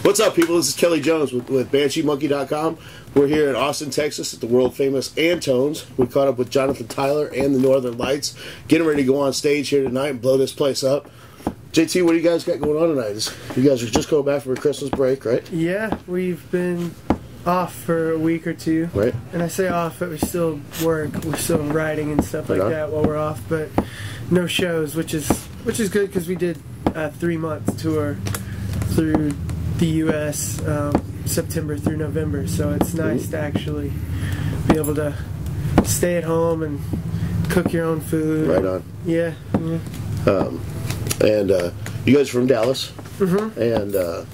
What's up, people? This is Kelly Jones with BansheeMonkey.com. We're here in Austin, Texas at the world-famous Antone's. We caught up with Jonathan Tyler and the Northern Lights, getting ready to go on stage here tonight and blow this place up. JT, what do you guys got going on tonight? You guys are just going back from a Christmas break, right? Yeah, we've been off for a week or two. Right. And I say off, but we still work. We're still writing and stuff like that while we're off, but no shows, which is good because we did a 3-month tour through the U.S. September through November, so it's nice to actually be able to stay at home and cook your own food. Right on. Yeah. And you guys are from Dallas, and I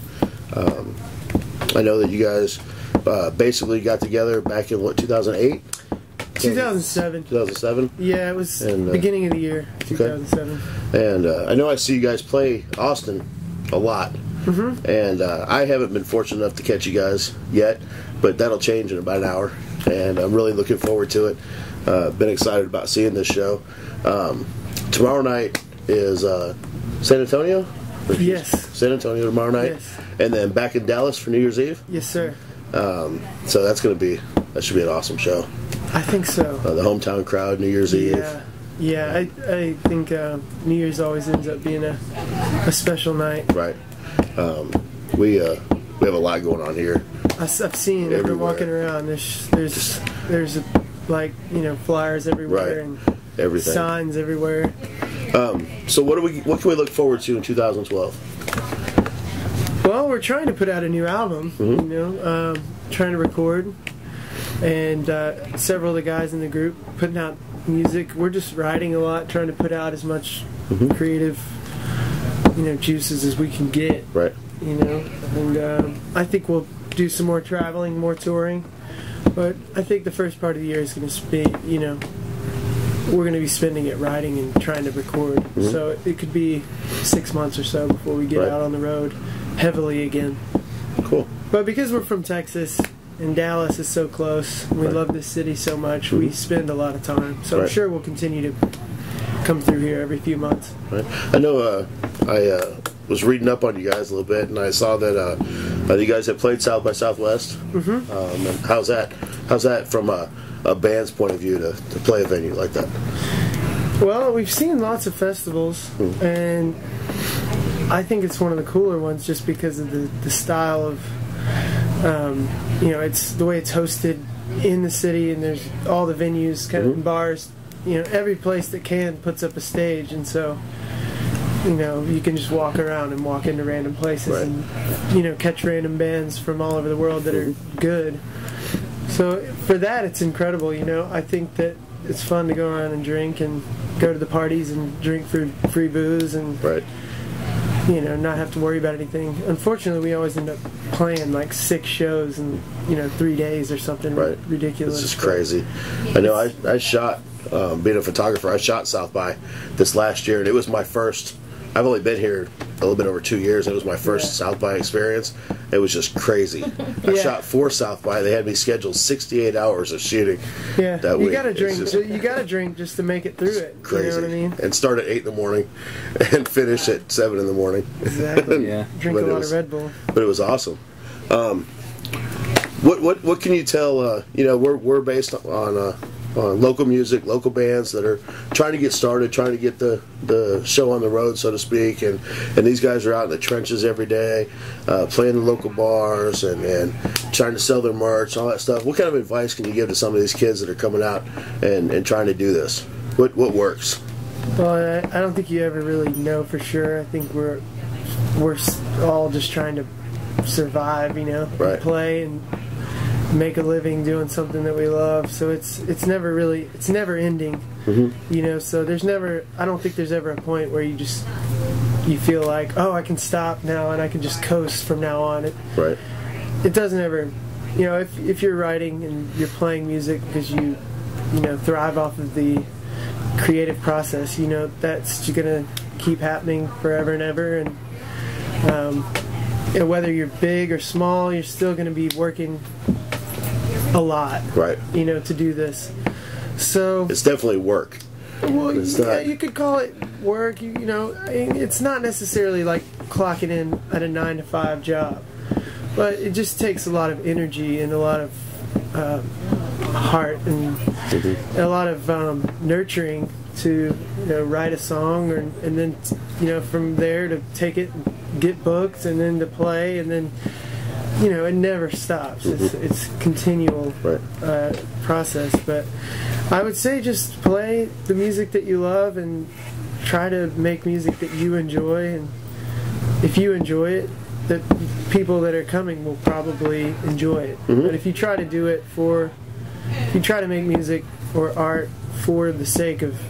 know that you guys basically got together back in, what, 2008? 2007. 2007? Yeah, it was beginning of the year, 2007. Okay. And I know I see you guys play Austin a lot. And I haven't been fortunate enough to catch you guys yet, but that'll change in about an hour, and I'm really looking forward to it. Been excited about seeing this show. Tomorrow night is San Antonio? Yes. San Antonio tomorrow night? Yes. And then back in Dallas for New Year's Eve? Yes, sir. So that should be an awesome show. I think so. The hometown crowd, New Year's Eve. Yeah, I think New Year's always ends up being a special night. Right. We have a lot going on here. I've seen it. I've been walking around. There's like, flyers everywhere and everything, signs everywhere. So what can we look forward to in 2012? Well, we're trying to put out a new album. Trying to record, and several of the guys in the group putting out music. We're just writing a lot, trying to put out as much creative juices as we can get. Right. And I think we'll do some more traveling, more touring. But I think the first part of the year is going to be, we're going to be spending it writing and trying to record. So it could be 6 months or so before we get out on the road heavily again. Cool. But because we're from Texas and Dallas is so close, and we love this city so much, we spend a lot of time. So I'm sure we'll continue to come through here every few months. Right. I know I was reading up on you guys a little bit, and I saw that you guys have played South by Southwest. And how's that from a band's point of view to play a venue like that? Well, we've seen lots of festivals, and I think it's one of the cooler ones just because of the style of, it's the way it's hosted in the city, and there's all the venues, kind of bars. Every place that puts up a stage, and so you can just walk around and walk into random places and catch random bands from all over the world that are good. So for that, it's incredible. I think that it's fun to go around and drink and go to the parties and drink free booze and not have to worry about anything. Unfortunately, we always end up playing like 6 shows in 3 days or something ridiculous. It's just crazy. I know I shot. Being a photographer, I shot South by this last year, and it was my first. I've only been here a little bit over 2 years, and it was my first South by experience. It was just crazy. I shot 4 South by. They had me scheduled 68 hours of shooting. Yeah, you gotta drink. You gotta drink just to make it through it. Crazy. You know what I mean? And start at 8 in the morning, and finish at 7 in the morning. Exactly. Drink a lot of Red Bull. But it was awesome. What can you tell? We're based on local music, local bands that are trying to get started, trying to get the show on the road, so to speak, and these guys are out in the trenches every day, playing in local bars and trying to sell their merch, all that stuff. What kind of advice can you give to some of these kids that are coming out and trying to do this? What works? Well, I don't think you ever really know for sure. I think we're all just trying to survive, play and make a living doing something that we love. So it's never ending. So I don't think there's ever a point where you feel like, oh, I can stop now and I can just coast from now on. It doesn't ever, if you're writing and you're playing music because you thrive off of the creative process, that's gonna keep happening forever and ever, and whether you're big or small, you're still gonna be working a lot, to do this. So it's definitely work. Well, you could call it work. It's not necessarily like clocking in at a 9-to-5 job. But it just takes a lot of energy and a lot of heart and a lot of nurturing to write a song, and then from there to take it and get booked, and then to play, and then it never stops. It's continual process. But I would say just play the music that you love and try to make music that you enjoy, and if you enjoy it, the people that are coming will probably enjoy it. But if you try to do it if you try to make music or art for the sake of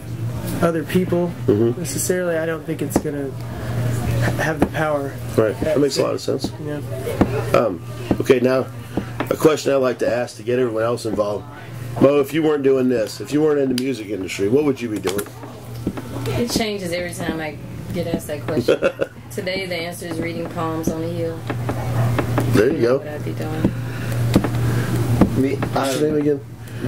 other people necessarily, I don't think it's going to have the power. Right. That makes a lot of sense. Yeah. Okay, now a question I like to ask to get everyone else involved. Mo, if you weren't doing this, if you weren't in the music industry, what would you be doing? It changes every time I get asked that question. Today the answer is reading poems on the hill. There you go. What would I be doing? What's your name again?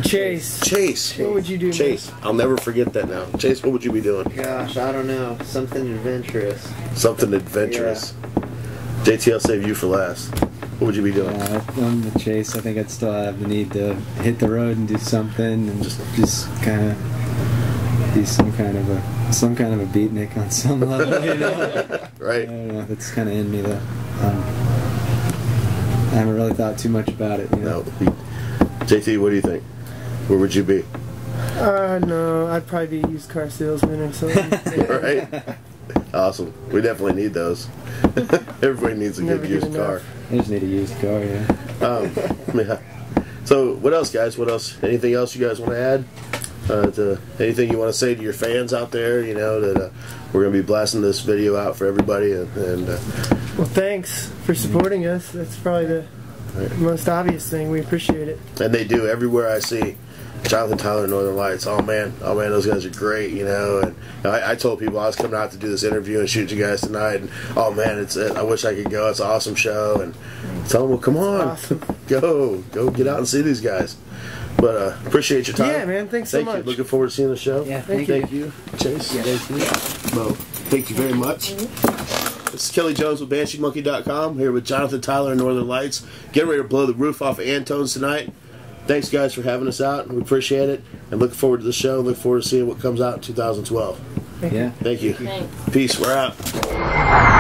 Chase. Chase. What would you do? Chase. I'll never forget that now. Chase, what would you be doing? Gosh, I don't know. Something adventurous. Something adventurous. Yeah. JT, I'll save you for last. What would you be doing? I'm the Chase. I think I'd still have the need to hit the road and do something, and just kind of be some kind of a beatnik on some level, Right. I don't know. It's kind of in me though. I haven't really thought too much about it. No. JT, what do you think? Where would you be? No, I'd probably be a used car salesman or something. Right? Awesome. We definitely need those. Everybody needs a good used car. I just need a used car, yeah. Yeah. So, what else, guys? What else? Anything else you guys want to add? Anything you want to say to your fans out there? That we're going to be blasting this video out for everybody. Well, thanks for supporting us. That's probably the most obvious thing. We appreciate it. And they do. Everywhere I see Jonathan Tyler, Northern Lights. Oh man, those guys are great. And I told people I was coming out to do this interview and shoot you guys tonight. And oh man, I wish I could go. It's an awesome show. And tell them, well, come on, awesome. go get out and see these guys. But appreciate your time. Yeah, man. Thanks so much. You. Looking forward to seeing the show. Yeah, thank you. Chase. Yeah. Mo, thank you very much. This is Kelly Jones with BansheeMonkey.com here with Jonathan Tyler and Northern Lights. Getting ready to blow the roof off of Antone's tonight. Thanks, guys, for having us out. We appreciate it. And looking forward to the show. Look forward to seeing what comes out in 2012. Thank you. Thank you. Thanks. Peace. We're out.